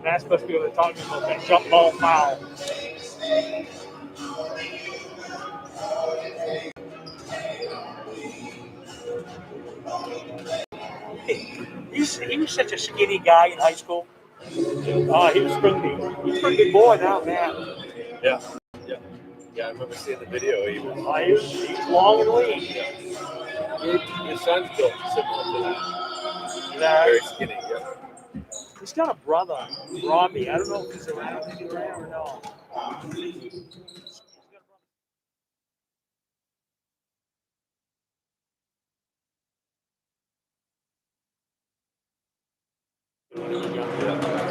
That's supposed to be what they're talking about, that jump ball foul. He was such a skinny guy in high school. Oh, he was He's a pretty big boy now, man. Yeah. Yeah, I remember seeing the video. He was long and lean. Yeah. Your son's built similar to that. Very skinny, yeah. He's got a brother, Robbie. I don't know if he's around anywhere or no.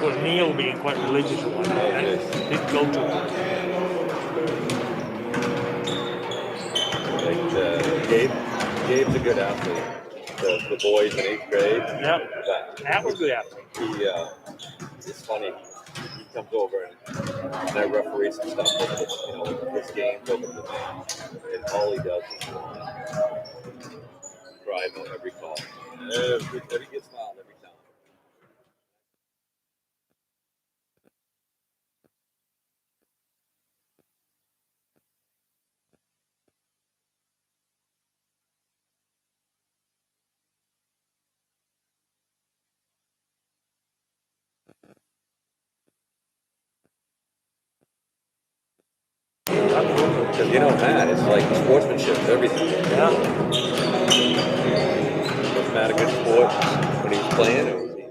Well, Neil being quite religious and whatnot. Didn't go to it. Gabe's a good athlete. The boys in 8th grade. Yeah, that was a good athlete. It's funny. He comes over and I referee some stuff over this game over the and all he does is drive on every call. Every gets fouled every time. Because Matt, it's like sportsmanship, everything. Yeah. Was Matt a good sport when he was playing? Or was he?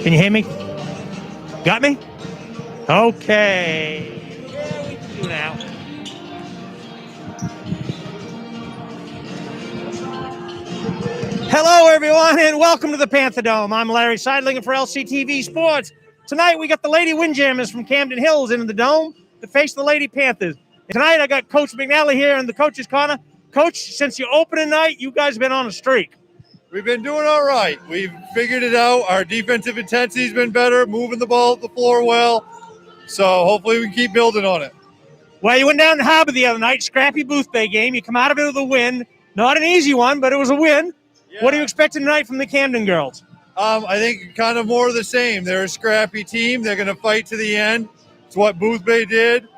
Can you hear me? Got me? Okay. Yeah, we can do now. Hello, everyone, and welcome to the Panther Dome. I'm Larry Seidlinger for LCTV Sports. Tonight, we got the Lady Windjammers from Camden Hills into the Dome to face the Lady Panthers. And tonight, I got Coach McNally here in the coach's corner. Coach, since your opening night, you guys have been on a streak. We've been doing all right. We've figured it out. Our defensive intensity's been better, moving the ball up the floor well. So hopefully we can keep building on it. Well, you went down to Harbor the other night, scrappy Booth Bay game. You come out of it with a win. Not an easy one, but it was a win. Yeah. What are you expecting tonight from the Camden girls? I think kind of more of the same. They're a scrappy team. They're going to fight to the end. It's what Booth Bay did.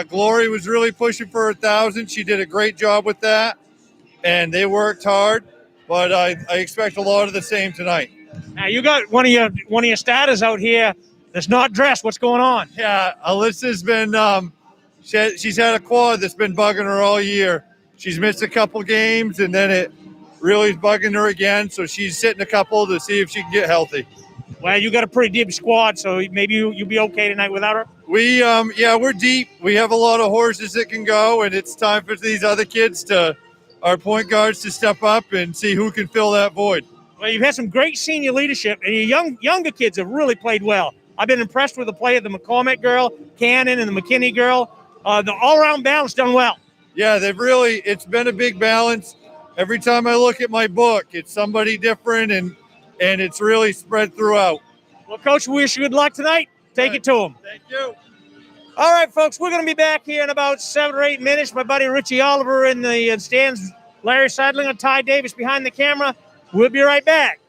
Glory was really pushing for 1,000. She did a great job with that, and they worked hard. But I expect a lot of the same tonight. Now you got one of your starters out here that's not dressed. What's going on? Yeah, Alyssa's been she's had a quad that's been bugging her all year. She's missed a couple games, and then it really is bugging her again. So she's sitting a couple to see if she can get healthy. Well, you got a pretty deep squad, so maybe you'll be okay tonight without her. We're deep. We have a lot of horses that can go, and it's time for these other kids our point guards to step up and see who can fill that void. Well, you've had some great senior leadership, and your younger kids have really played well. I've been impressed with the play of the McCormick girl, Cannon, and the McKinney girl. The all-around balance done well. Yeah, it's been a big balance. Every time I look at my book, it's somebody different, and it's really spread throughout. Well, Coach, we wish you good luck tonight. Take it to them. Thank you. All right, folks, we're going to be back here in about 7 or 8 minutes. My buddy Richie Oliver in the stands, Larry Seidlinger, Ty Davis behind the camera. We'll be right back.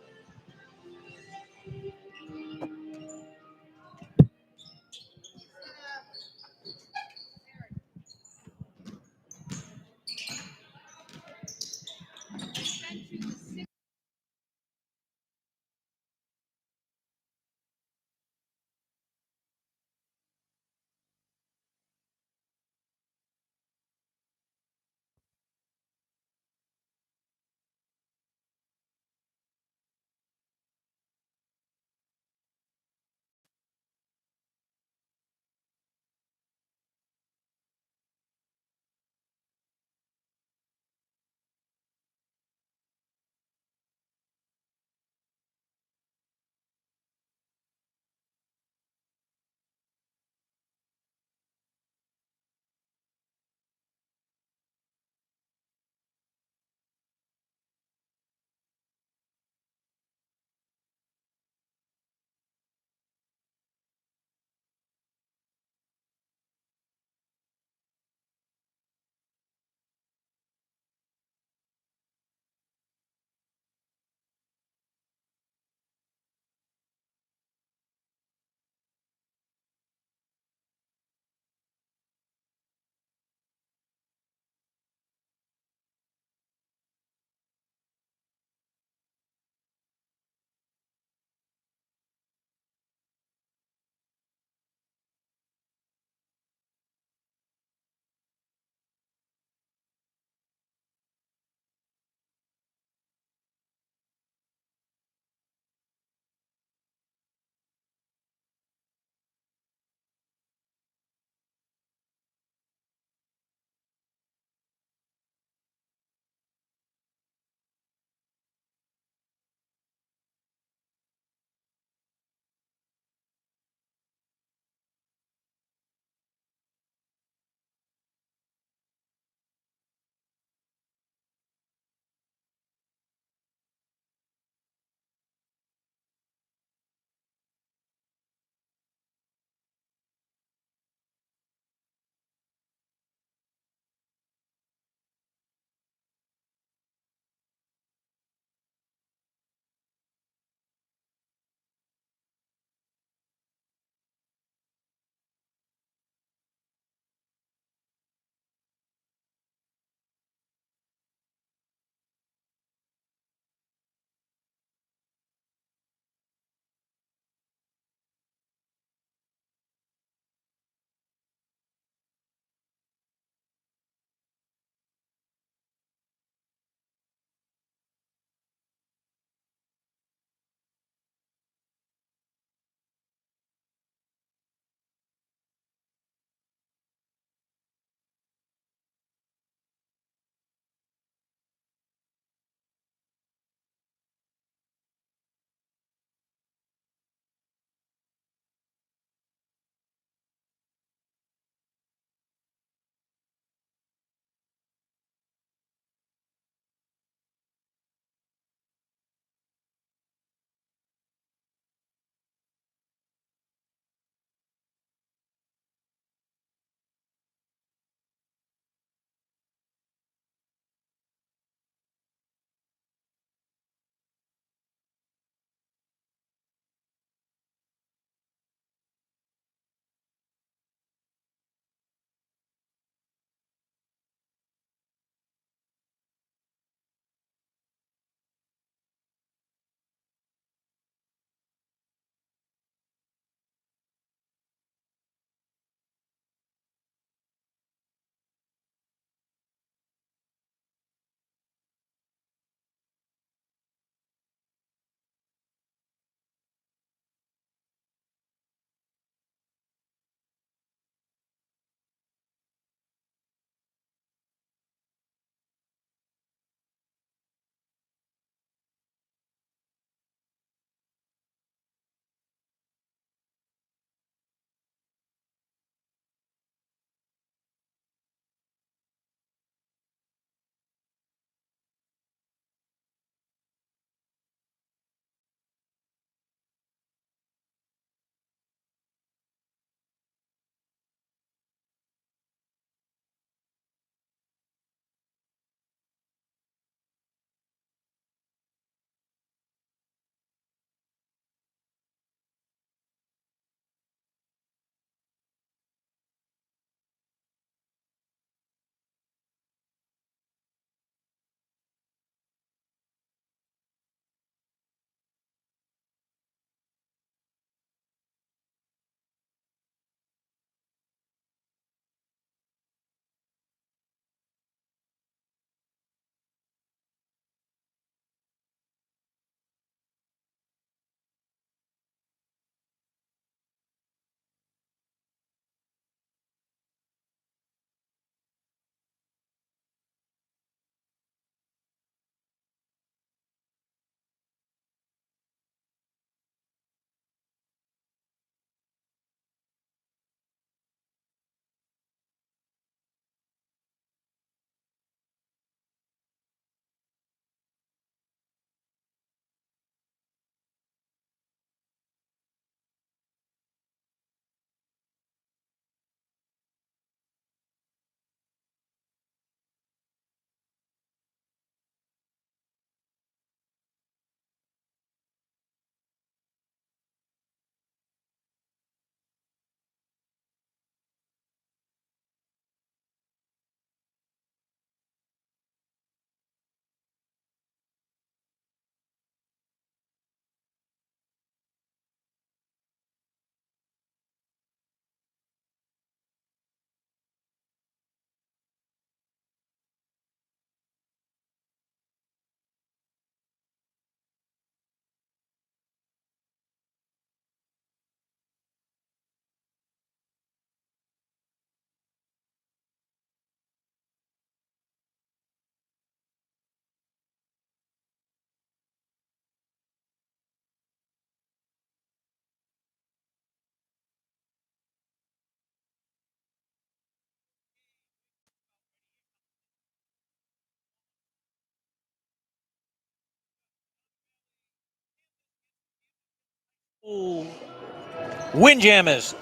Windjammers.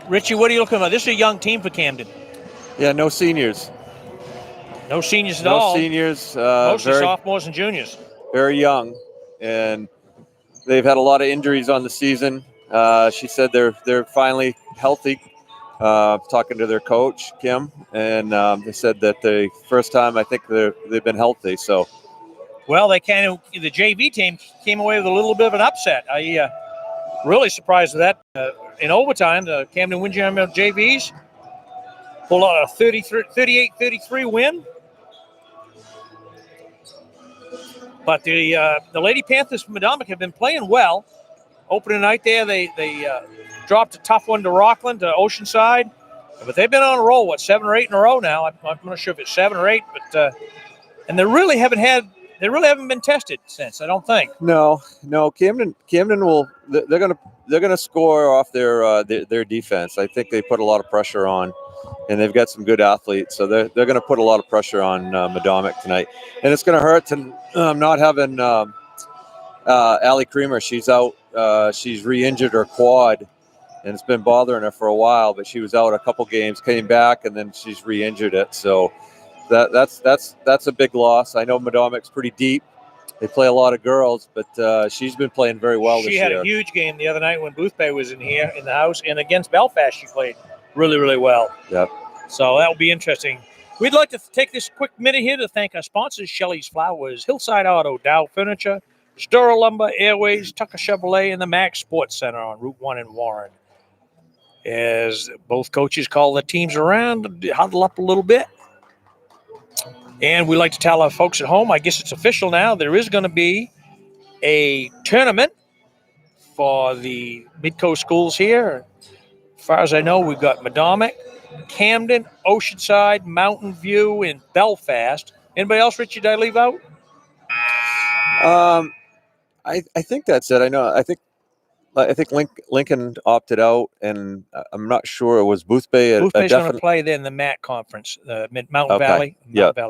Richie, what are you looking at? This is a young team for Camden. Yeah, no seniors. No seniors at No all. seniors. Mostly very, sophomores and juniors. very young, and they've had a lot of injuries on the season. She said they're finally healthy. Talking to their coach Kim, and they said that the first time I think they've been healthy. So, well, the JV team came away with a little bit of an upset. I really surprised with that. In overtime, the Camden Windjammer JVs pulled out a 38-33 win. But the Lady Panthers from Madomic have been playing well. Opening night there, they dropped a tough one to Rockland, to Oceanside. But they've been on a roll, 7 or 8 in a row now. I'm not sure if it's 7 or 8, but and they really haven't been tested since, I don't think. No. Camden will. They're gonna score off their defense. I think they put a lot of pressure on, and they've got some good athletes, so they're going to put a lot of pressure on Madomic tonight. And it's going to hurt to not having Allie Creamer. She's out. She's re-injured her quad, and it's been bothering her for a while. But she was out a couple games, came back, and then she's re-injured it. So that's a big loss. I know Madomic's pretty deep. They play a lot of girls, but she's been playing very well this year. She had a huge game the other night when Boothbay was in the house, and against Belfast she played really, really well. Yep. So that will be interesting. We'd like to take this quick minute here to thank our sponsors: Shelley's Flowers, Hillside Auto, Dow Furniture, Stora Lumber, Airways, Tucker Chevrolet, and the Max Sports Center on Route 1 in Warren. As both coaches call the teams around, huddle up a little bit. And we like to tell our folks at home, I guess it's official now, there is going to be a tournament for the Midcoast schools here. As far as I know, we've got Madomic, Camden, Oceanside, Mountain View, and Belfast. Anybody else, Richie, did I leave out? I think that's it. I think Lincoln opted out, and I'm not sure it was Boothbay. Boothbay's going to play then the MAC conference, the Mountain Valley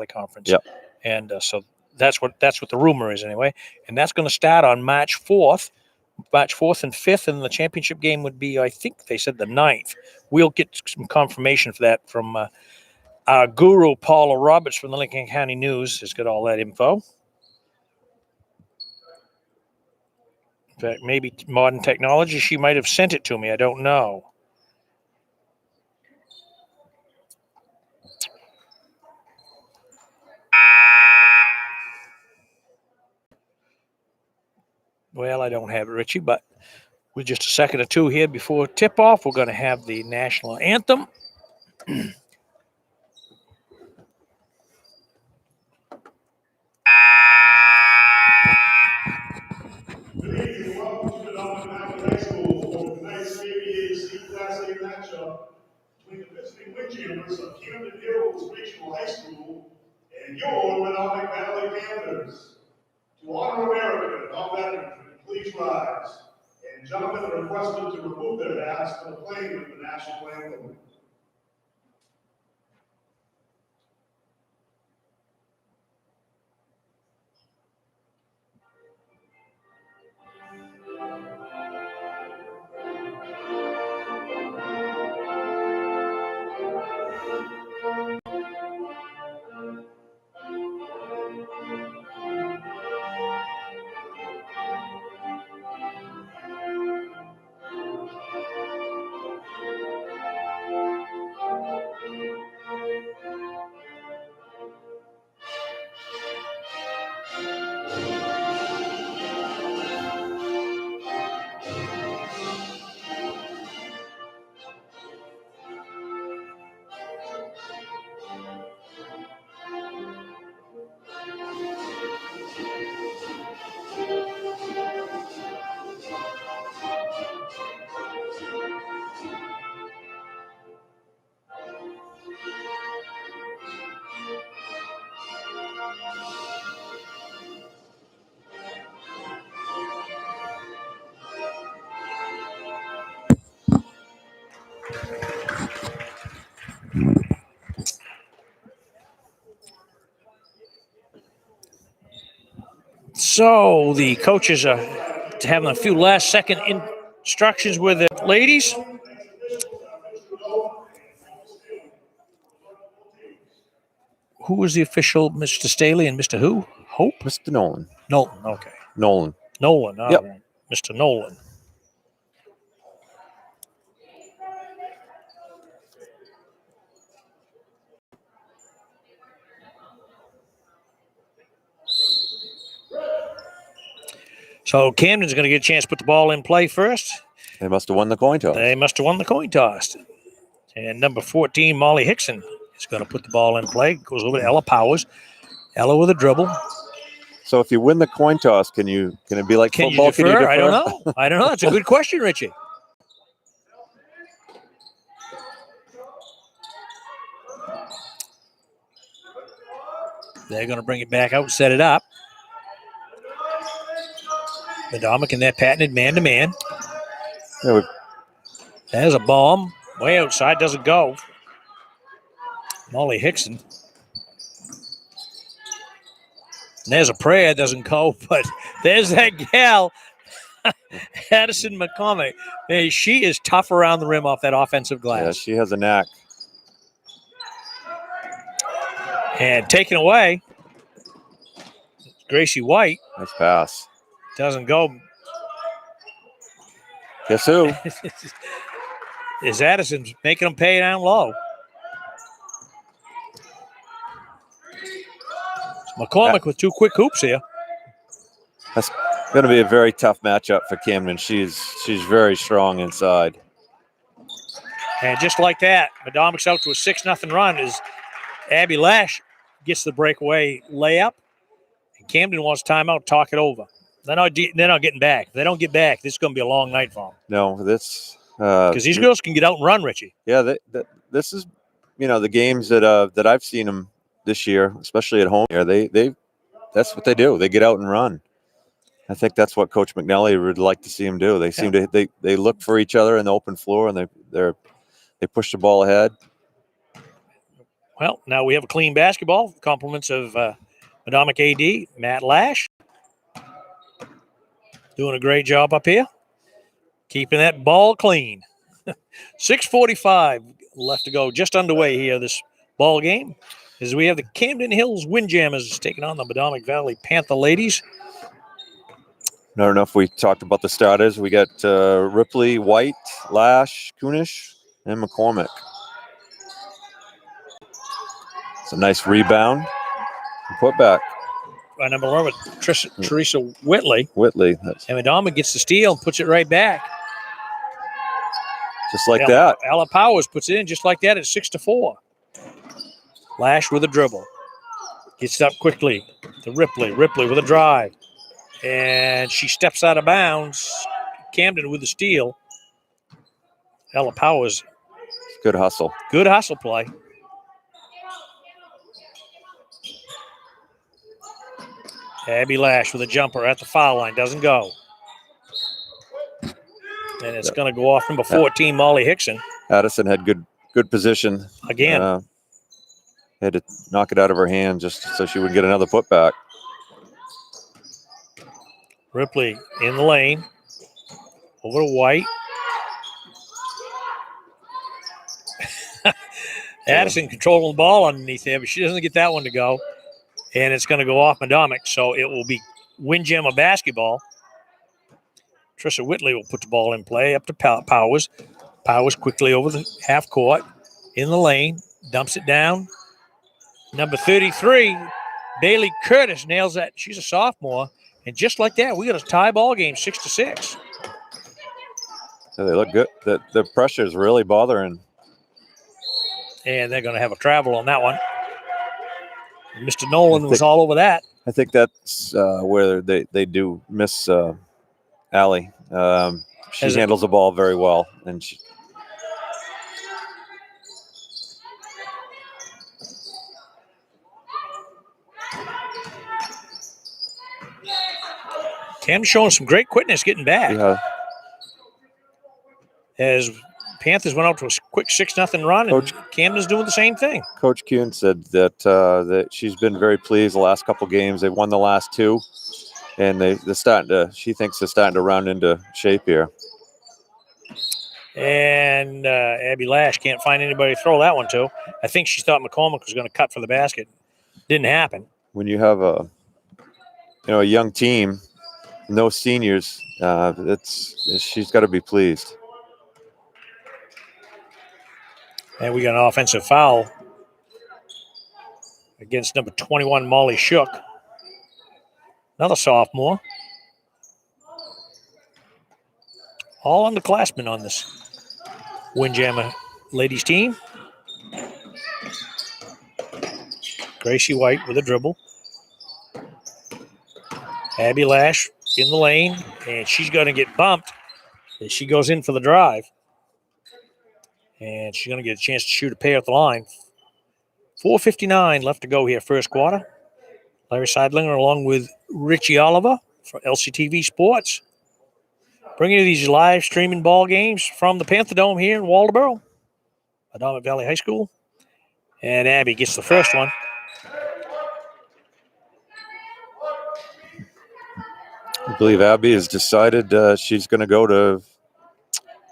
Conference. Yeah. And so that's what the rumor is anyway. And that's going to start on March 4th and 5th, and the championship game would be, I think they said, the 9th. We'll get some confirmation for that from our guru, Paula Roberts from the Lincoln County News, has got all that info. In fact, maybe modern technology, she might have sent it to me. I don't know. Well, I don't have it, Richie, but with just a second or two here before tip-off, we're going to have the national anthem. Between the visiting Windjammers of Camden Hills Regional High School and your Madomic Valley Panthers. To honor America and all veterans, please rise. And gentlemen are requested to remove their hats for the playing of the national anthem. So the coaches are having a few last-second Instructions with the ladies. Who was the official? Mr. Staley and Mr. Who? Hope? Mr. Nolan. Nolan, okay. Nolan. Nolan, all Yep. right. Mr. Nolan. So Camden's going to get a chance to put the ball in play first. They must have won the coin toss. They must have won the coin toss. And number 14, Molly Hickson, is going to put the ball in play. Goes over to Ella Powers. Ella with a dribble. So if you win the coin toss, can it be like Can football? you defer? I don't know. I don't know. That's a good question, Richie. They're going to bring it back out and set it up. Madamic and that patented man-to-man. Yeah, There's a bomb. Way outside. Doesn't go. Molly Hickson. And there's a prayer. Doesn't go. But there's that gal, Addison McCormick. Hey, she is tough around the rim off that offensive glass. yeah, she has a knack. And taken away. Gracie White. Nice pass. Doesn't go. Guess who? Is Addison's making them pay down low. McCormick with two quick hoops here. That's going to be a very tough matchup for Camden. She's very strong inside. And just like that, Madamic's out to a 6-0 run as Abby Lash gets the breakaway layup. And Camden wants timeout, talk it over. They're not getting back. If they don't get back, this is going to be a long night for them. No, this Because these girls can get out and run, Richie. Yeah, this is, the games that I've seen them this year, especially at home. Here, that's what they do. They get out and run. I think that's what Coach McNally would like to see them do. They seem to they look for each other in the open floor and they push the ball ahead. Well, now we have a clean basketball. Compliments of Madamic AD, Matt Lash. Doing a great job up here. Keeping that ball clean. 6:45 left to go. Just underway here, this ball game. As we have the Camden Hills Windjammers taking on the Madamic Valley Panther ladies. I don't know if we talked about the starters. We got Ripley, White, Lash, Kunish, and McCormick. It's a nice rebound. And put back. By number 11, Teresa Whitley. Whitley. And Madamic gets the steal and puts it right back. Just like that. Ella Powers puts it in just like that at 6-4. Lash with a dribble. Gets it up quickly to Ripley. Ripley with a drive. And she steps out of bounds. Camden with the steal. Ella Powers. Good hustle. Good hustle play. Abby Lash with a jumper at the foul line. Doesn't go. And it's going to go off number 14, Molly Hickson. Addison had good position. Again. Had to knock it out of her hand just so she would get another putback. Ripley in the lane. Over to White. Addison controlling the ball underneath there, but she doesn't get that one to go. And it's going to go off Madamic, so it will be Windjammer basketball. Trisha Whitley will put the ball in play up to Powers. Powers quickly over the half court in the lane, dumps it down. Number 33, Bailey Curtis nails that. She's a sophomore. And just like that, we got a tie ball game, 6-6. Yeah, they look good. The pressure is really bothering. And they're going to have a travel on that one. Mr. Nolan was all over that. I think that's where they do miss Allie. She handles the ball very well. And she, Cam's showing some great quickness getting back. yeah, As Panthers went out to a quick 6-0 run, and Camden's doing the same thing. Coach Kuhn said that she's been very pleased the last couple games. They've won the last two, and they're starting to. She thinks they're starting to round into shape here. And Abby Lash can't find anybody to throw that one to. I think she thought McCormick was going to cut for the basket. Didn't happen. When you have a young team, no seniors, she's got to be pleased. And we got an offensive foul against number 21, Molly Shook. Another sophomore. All underclassmen on this Windjammer ladies team. Gracie White with a dribble. Abby Lash in the lane, and she's going to get bumped as she goes in for the drive. And she's going to get a chance to shoot a pair at the line. 4:59 left to go here, first quarter. Larry Seidlinger along with Richie Oliver for LCTV Sports. Bringing you these live streaming ball games from the Panther Dome here in Waldoboro, Adomet Valley High School. And Abby gets the first one. I believe Abby has decided she's going to go to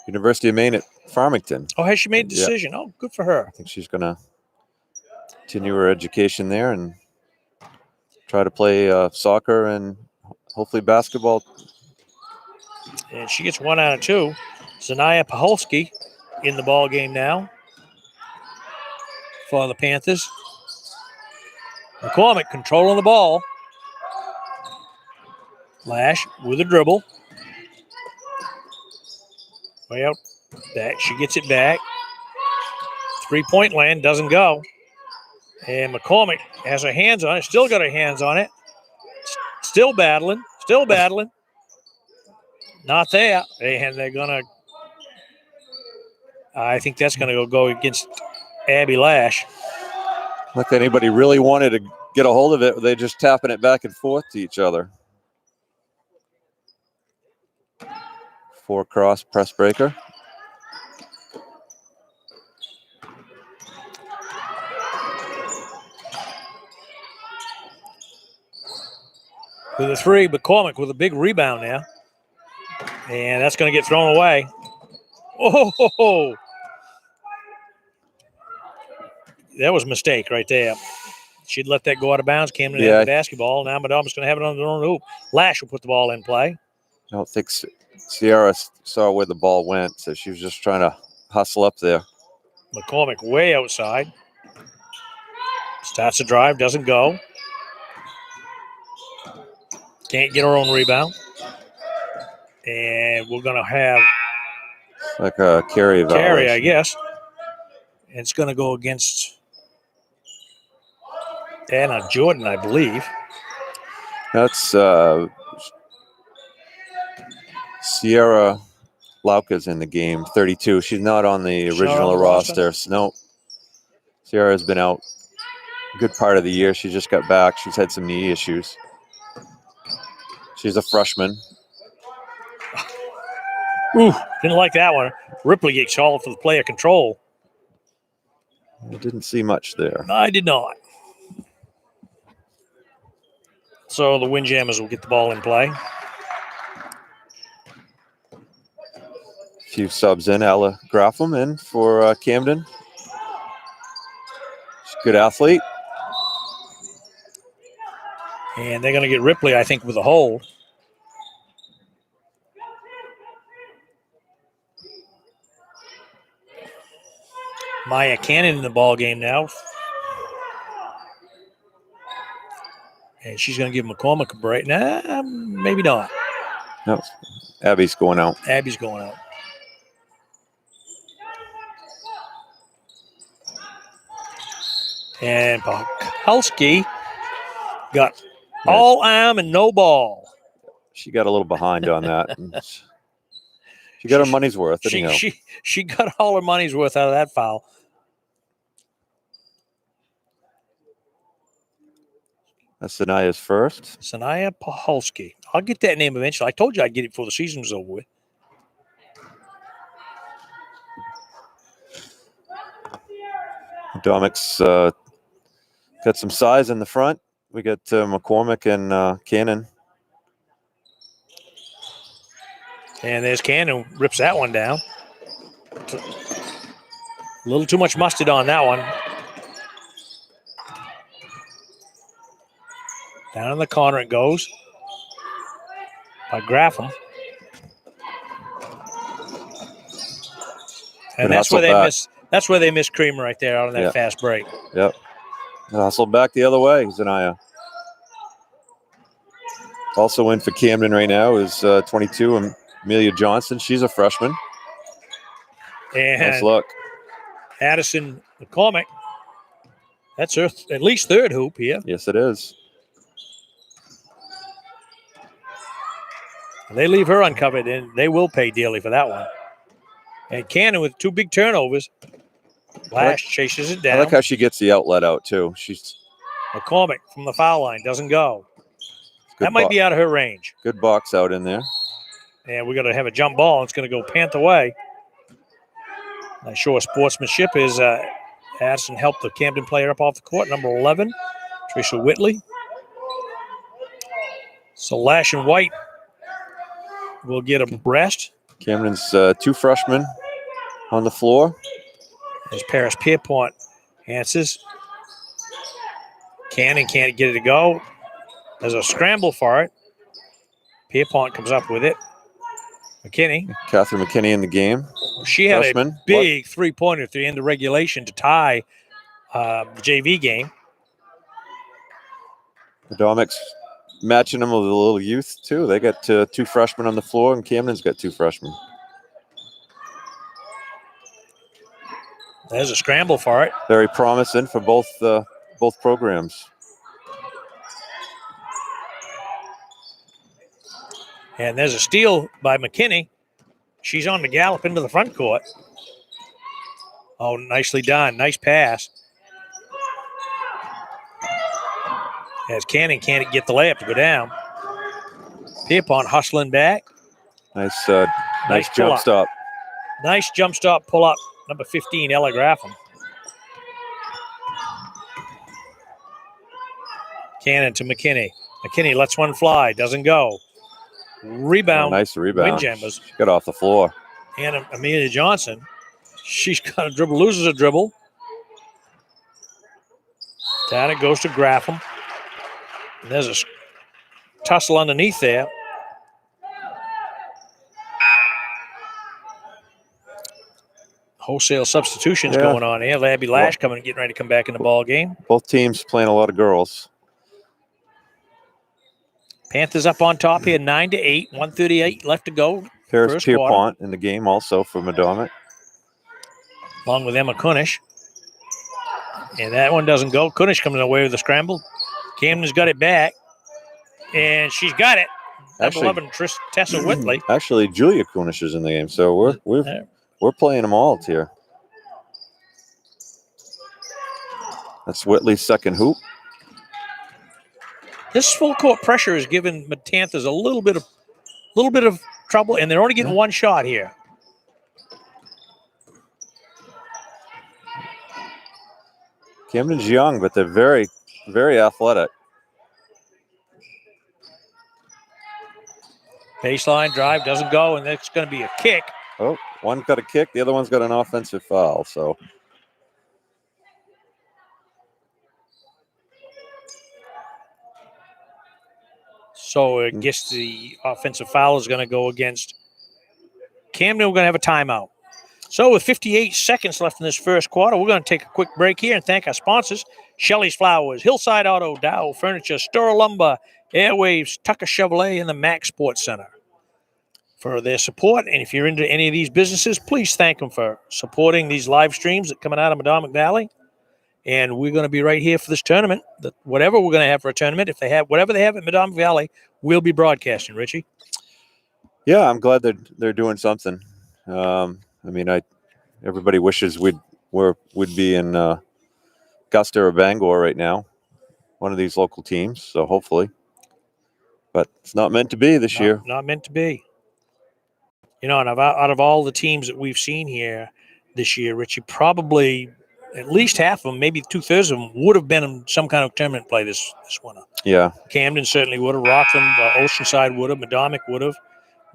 University of Maine at Farmington. Oh, has she made a decision? Yeah. Oh, good for her. I think she's going to continue her education there and try to play soccer and hopefully basketball. And she gets 1 out of 2. Zanaya Paholski in the ball game now for the Panthers. McCormick controlling the ball. Lash with a dribble. Way out back. She gets it back. 3-point land doesn't go. And McCormick has her hands on it. Still got her hands on it. Still battling. Still battling. Not there. And they're going to, I think that's going to go against Abby Lash. Like anybody really wanted to get a hold of it, they're just tapping it back and forth to each other. 4-cross press breaker. With a 3, McCormick with a big rebound now. And that's going to get thrown away. Oh, that was a mistake right there. She'd let that go out of bounds. Camden had the basketball. Now Madonna's going to have it on their own hoop. Lash will put the ball in play. I don't think Sierra saw where the ball went, so she was just trying to hustle up there. McCormick way outside. Starts the drive, doesn't go. Can't get her own rebound. And we're going to have like a carry violation. Carry, I guess. And it's going to go against Anna Jordan, I believe. That's Sierra Lauka's in the game, 32. She's not on the original roster. No. Sierra has been out a good part of the year. She just got back. She's had some knee issues. She's a freshman. Ooh, didn't like that one. Ripley gets called for the player control. I didn't see much there. I did not. So the Windjammers will get the ball in play. A few subs in. Ella Graffam in for Camden. She's a good athlete. And they're going to get Ripley, I think, with a hold. Maya Cannon in the ball game now. And she's going to give McCormick a break. Nah, maybe not. No, Abby's going out. Abby's going out. And Pakulski got all arm and no ball. She got a little behind on that. She got her money's worth. She got all her money's worth out of that foul. That's Sanaya's first. Sanaya Pakulski. I'll get that name eventually. I told you I'd get it before the season was over with. Dominick's got some size in the front. We got McCormick and Cannon. And there's Cannon, rips that one down. A little too much mustard on that one. Down in the corner it goes by Graffam. And that's where they miss. That's where they miss Creamer right there out on that fast break. Yep. Hustle back the other way, Zanaya. Also in for Camden right now is 22, Amelia Johnson. She's a freshman. And nice look. Addison McCormick. That's her at least third hoop here. Yes, it is. They leave her uncovered, and they will pay dearly for that one. And Cannon with 2 big turnovers. Lash chases it down. I like how she gets the outlet out, too. She's McCormick from the foul line doesn't go. That might be out of her range. Good box out in there. And we're going to have a jump ball. It's going to go Panther way. Nice show of sportsmanship is Addison helped the Camden player up off the court, number 11, Tricia Whitley. So Lash and White will get a rest. Camden's 2 freshmen on the floor. As Paris Pierpont answers. Cannon can't get it to go. There's a scramble for it. Pierpont comes up with it. McKinney. Catherine McKinney in the game. She had a big three-pointer at the end of regulation to tie the JV game. Domic's matching them with a little youth, too. They got 2 freshmen on the floor, and Camden's got 2 freshmen. There's a scramble for it. Very promising for both programs. And there's a steal by McKinney. She's on the gallop into the front court. Oh, nicely done. Nice pass. As Cannon can't get the layup to go down. Pierpont hustling back. Nice jump stop. Nice jump stop pull up. Number 15, Ella Graffam. Cannon to McKinney. McKinney lets one fly. Doesn't go. Rebound. Oh, nice rebound. Windjammers. She got off the floor. And Amelia Johnson. She's got a dribble. Loses a dribble. Down it goes to Graffam. And there's a tussle underneath there. Wholesale substitutions going on here. Labby Lash coming and getting ready to come back in the ball game. Both teams playing a lot of girls. Panthers up on top here, 9-8, 1:38 left to go. Paris Pierpont in the game also for Madomic. Along with Emma Kunish. And that one doesn't go. Kunish coming away with the scramble. Camden's got it back. And she's got it. Number 11, Tessa Whitley. Actually, Julia Kunish is in the game, so we're playing them all here. That's Whitley's second hoop. This full court pressure has given Matanthas a little bit of trouble, and they're only getting one shot here. Camden's young, but they're very, very athletic. Baseline drive doesn't go, and that's going to be a kick. Oh, one got a kick, the other one's got an offensive foul, so. So I guess the offensive foul is going to go against Camden. We're going to have a timeout. So with 58 seconds left in this first quarter, we're going to take a quick break here and thank our sponsors, Shelley's Flowers, Hillside Auto, Dow Furniture, Stora Lumber, Airwaves, Tucker Chevrolet, and the Mac Sports Center for their support. And if you're into any of these businesses, please thank them for supporting these live streams that are coming out of Madomic Valley. And we're going to be right here for this tournament. Whatever we're going to have for a tournament, if they have whatever they have at Madomic Valley, we'll be broadcasting, Richie. Yeah, I'm glad they're doing something. I mean, everybody wishes we'd be in Augusta or Bangor right now, one of these local teams. So hopefully, but it's not meant to be this year. Not meant to be. You know, and out of all the teams that we've seen here this year, Richie, probably at least half of them, maybe 2/3 of them, would have been in some kind of tournament play this winter. Yeah. Camden certainly would have. Rockland, Oceanside would have. Madomic would have.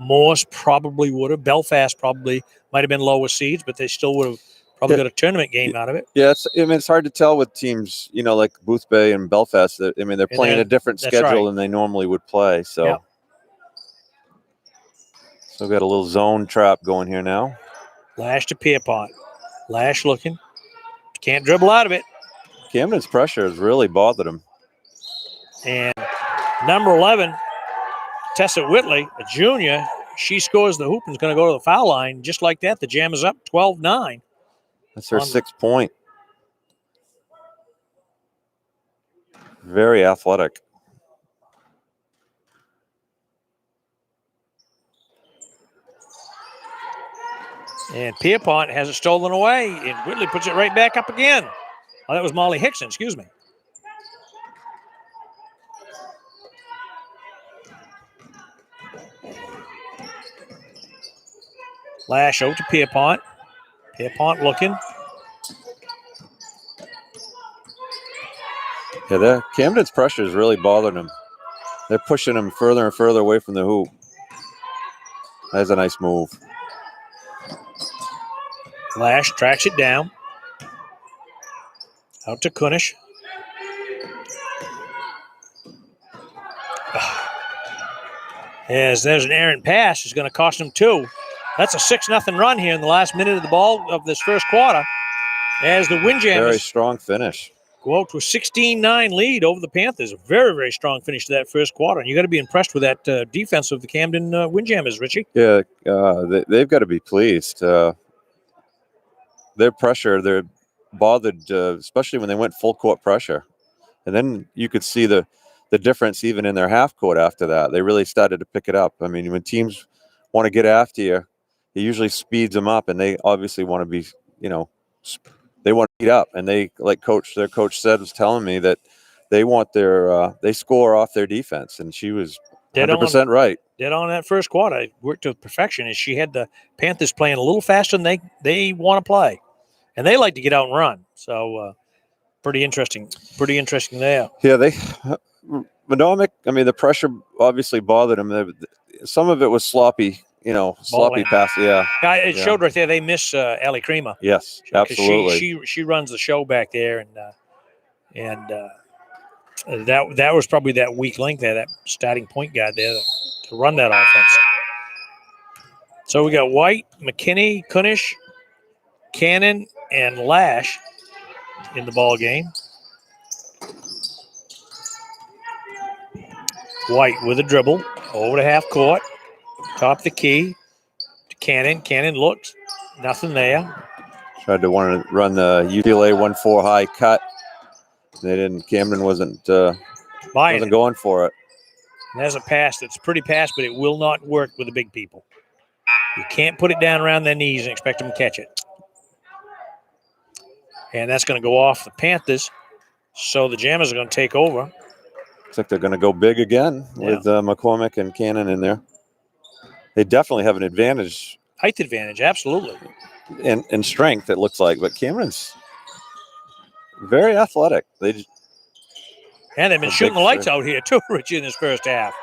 Morse probably would have. Belfast probably might have been lower seeds, but they still would have probably got a tournament game out of it. Yeah, it's hard to tell with teams, like Boothbay and Belfast. They're playing a different schedule than they normally would play. So, Yep. So we've got a little zone trap going here now. Lash to Pierpont. Lash looking. Can't dribble out of it. Camden's pressure has really bothered him. And number 11, Tessa Whitley, a junior, she scores the hoop and is going to go to the foul line. Just like that, the Jam is up 12-9. That's her 6th point. Very athletic. And Pierpont has it stolen away, and Whitley puts it right back up again. Oh, that was Molly Hickson, excuse me. Lash over to Pierpont. Pierpont looking. Yeah, Camden's pressure is really bothering him. They're pushing him further and further away from the hoop. That's a nice move. Lash tracks it down. Out to Kunish. As there's an errant pass, it's going to cost him 2. That's a 6-0 run here in the last minute of the ball of this first quarter. As the Windjammers very strong finish. Go out to a 16-9 lead over the Panthers. A very, very strong finish to that first quarter. And you got to be impressed with that defense of the Camden Windjammers, Richie. Yeah, they've got to be pleased. Their pressure, they're bothered, especially when they went full court pressure. And then you could see the difference even in their half court after that. They really started to pick it up. I mean, when teams want to get after you, it usually speeds them up, and they obviously want to be, they want to beat up. And they, like their coach said, was telling me that they want they score off their defense. And she was 100% right. Dead on that first quarter. I worked to perfection, and she had the Panthers playing a little faster than they want to play. And they like to get out and run. So pretty interesting. Pretty interesting there. Yeah, Madomic, the pressure obviously bothered them. Some of it was sloppy, sloppy pass. Yeah. It showed right there they miss Allie Creamer. Yes, absolutely. She runs the show back there, and that was probably that weak link there, that starting point guard there to run that offense. So we got White, McKinney, Kunish, Cannon, and Lash in the ball game. White with a dribble over to half court, top the key to Cannon. Cannon looks, nothing there. Tried to want to run the UCLA 1-4 high cut. They didn't. Camden wasn't going for it. And there's a pass that's a pretty pass, but it will not work with the big people. You can't put it down around their knees and expect them to catch it. And that's going to go off the Panthers. So the Jammers are going to take over. Looks like they're going to go big again with McCormick and Cannon in there. They definitely have an advantage. Height advantage, absolutely. And strength, it looks like. But Cameron's very athletic. And they've been shooting the lights out here too, Richie, in this first half.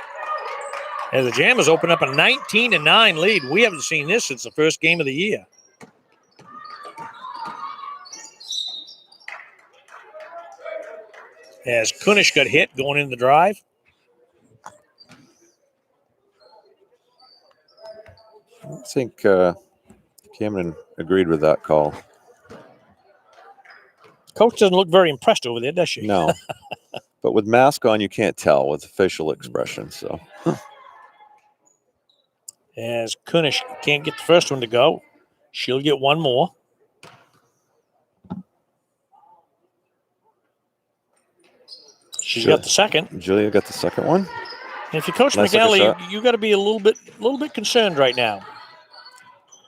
As the Jammers open up a 19-9 lead. We haven't seen this since the first game of the year. As Kunish got hit going in the drive. I think Camden agreed with that call. Coach doesn't look very impressed over there, does she? No. But with mask on, you can't tell with the facial expression. So, as Kunish can't get the first one to go, she'll get one more. She's got the second. Julia got the second one. And if you're Coach McNally, you got to be a little bit concerned right now.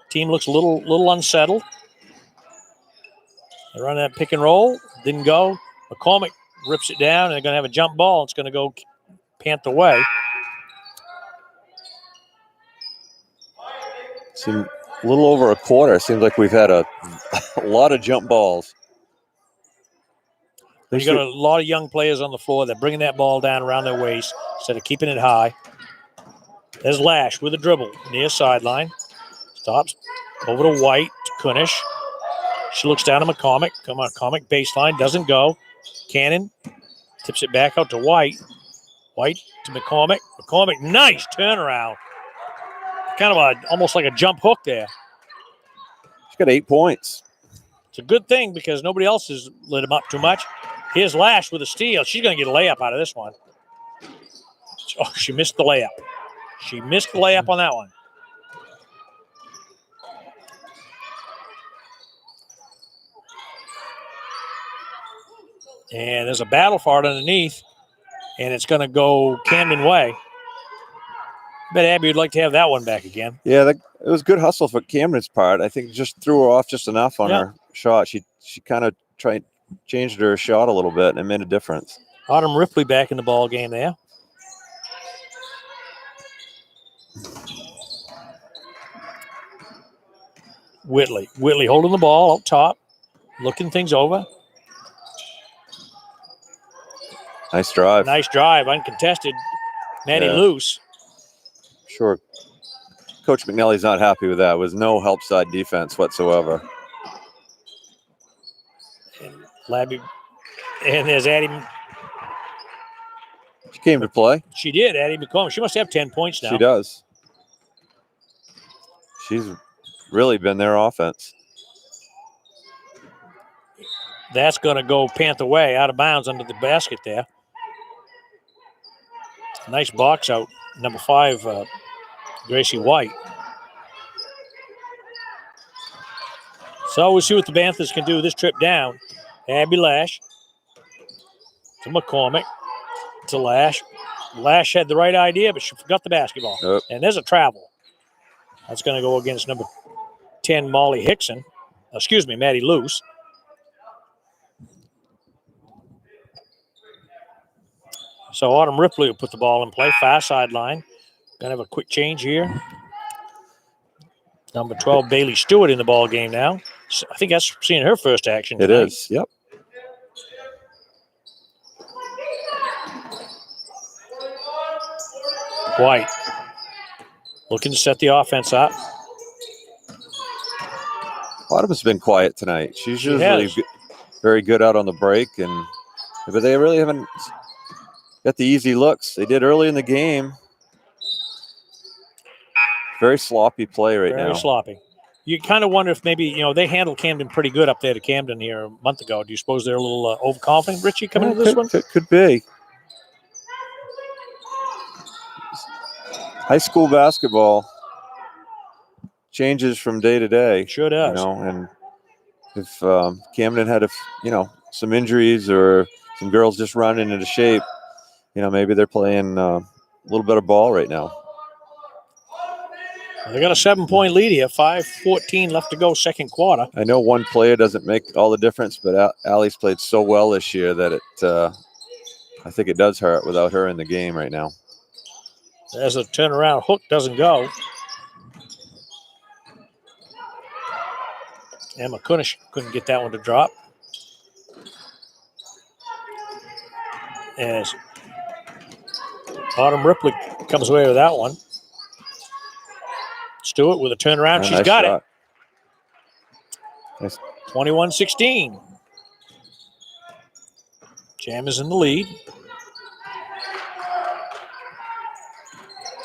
Team looks a little unsettled. They run that pick and roll. Didn't go. McCormick rips it down, and they're going to have a jump ball. It's going to go Panther way. Seems a little over a quarter. Seems like we've had a lot of jump balls. You got a lot of young players on the floor. They're bringing that ball down around their waist instead of keeping it high. There's Lash with a dribble near sideline. Stops over to White, to Kunish. She looks down to McCormick. Come on, McCormick baseline, doesn't go. Cannon tips it back out to White. White to McCormick. McCormick, nice turnaround. Kind of almost like a jump hook there. She's got 8 points. It's a good thing because nobody else has lit him up too much. Here's Lash with a steal. She's going to get a layup out of this one. Oh, she missed the layup. She missed the layup on that one. And there's a battle for it underneath, and it's going to go Camden way. I bet Abby would like to have that one back again. Yeah, it was good hustle for Camden's part. I think just threw her off just enough on her shot. She kind of changed her shot a little bit and it made a difference. Autumn Ripley back in the ball game there. Whitley holding the ball up top, looking things over. Nice drive. Nice drive, uncontested. Maddie loose. Sure. Coach McNally's not happy with that. It was no help side defense whatsoever. And Labby, and there's Addie. She came to play. She did, Addie McCormick. She must have 10 points now. She does. She's really been their offense. That's going to go Panther way, out of bounds under the basket there. Nice box out, number 5, Gracie White. So we'll see what the Panthers can do this trip down. Abby Lash to McCormick to Lash. Lash had the right idea, but she forgot the basketball. Yep. And there's a travel. That's going to go against number 10, Molly Hickson. Maddie Luce. So Autumn Ripley will put the ball in play, far sideline. Going to have a quick change here. Number 12, Bailey Stewart in the ball game now. So I think that's seeing her first action tonight. It is, yep. White looking to set the offense up. Autumn's been quiet tonight. She's usually very good out on the break, but they really haven't got the easy looks. They did early in the game. Very sloppy play right now. Very sloppy. You kind of wonder if maybe, they handled Camden pretty good up there to Camden here a month ago. Do you suppose they're a little overconfident, Richie, coming into this one? Could be. High school basketball changes from day to day. Sure does. And if Camden had some injuries or some girls just running into shape, maybe they're playing a little bit of ball right now. They got a 7-point lead here, 5:14 left to go, second quarter. I know one player doesn't make all the difference, but Allie's played so well this year that I think it does hurt without her in the game right now. There's a turnaround hook, doesn't go. Emma Kunish couldn't get that one to drop. As Autumn Ripley comes away with that one. Stewart with a turnaround. She's nice got shot. it. Nice. 21-16. Jam is in the lead.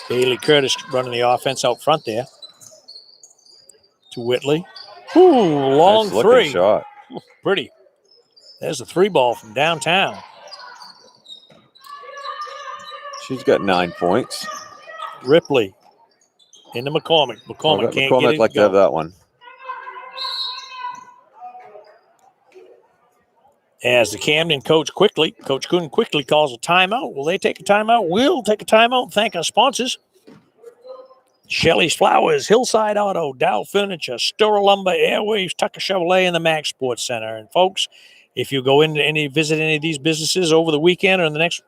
Bailey Curtis running the offense out front there. To Whitley. Ooh, long nice three. Shot. Ooh, pretty. There's a 3-ball from downtown. She's got 9 points. Ripley into McCormick. McCormick can't get it. Like to have that one. As the Camden Coach Kuhn quickly calls a timeout. Will they take a timeout? We'll take a timeout and thank our sponsors. Shelley's Flowers, Hillside Auto, Dow Furniture, Stora Lumber, Airwaves, Tucker Chevrolet, and the Max Sports Center. And folks, if you go in visit any of these businesses over the weekend or in the next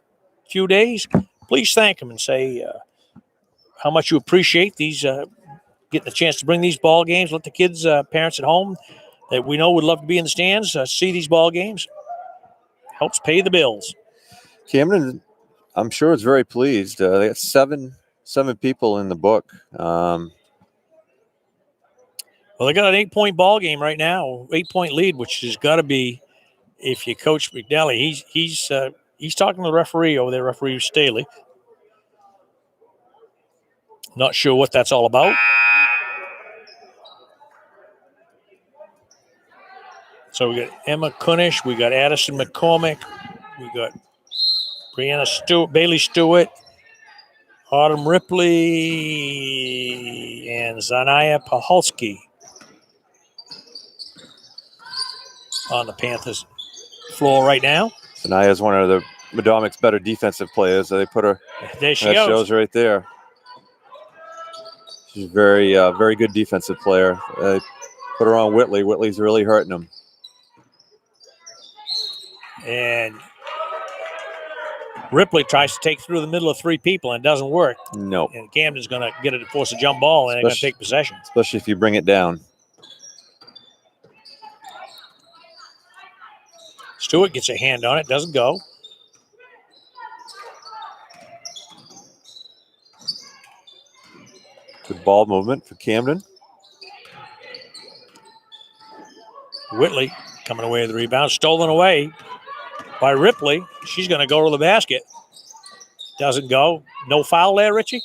few days, please thank them and say how much you appreciate these, getting a chance to bring these ball games. Let the kids, parents at home that we know would love to be in the stands, see these ball games. Helps pay the bills. Camden, I'm sure, is very pleased. They got seven people in the book. Well, they got an 8-point ball game right now, 8-point lead, which has got to be, if you coach McNally, he's talking to the referee over there, referee Staley. Not sure what that's all about. So we got Emma Kunish, we got Addison McCormick, we got Brianna Stewart, Bailey Stewart, Autumn Ripley, and Zanaya Paholski on the Panthers floor right now. Sanaya is one of the Madomic's better defensive players. They put her. There she That goes. shows right there. She's a very, very good defensive player. Put her on Whitley. Whitley's really hurting him. And Ripley tries to take through the middle of 3 people and it doesn't work. No. And Camden's going to get it to force a jump ball and they're going to take possession. Especially if you bring it down. Stewart gets a hand on it, doesn't go. Good ball movement for Camden. Whitley coming away with the rebound, stolen away by Ripley. She's going to go to the basket. Doesn't go. No foul there, Richie?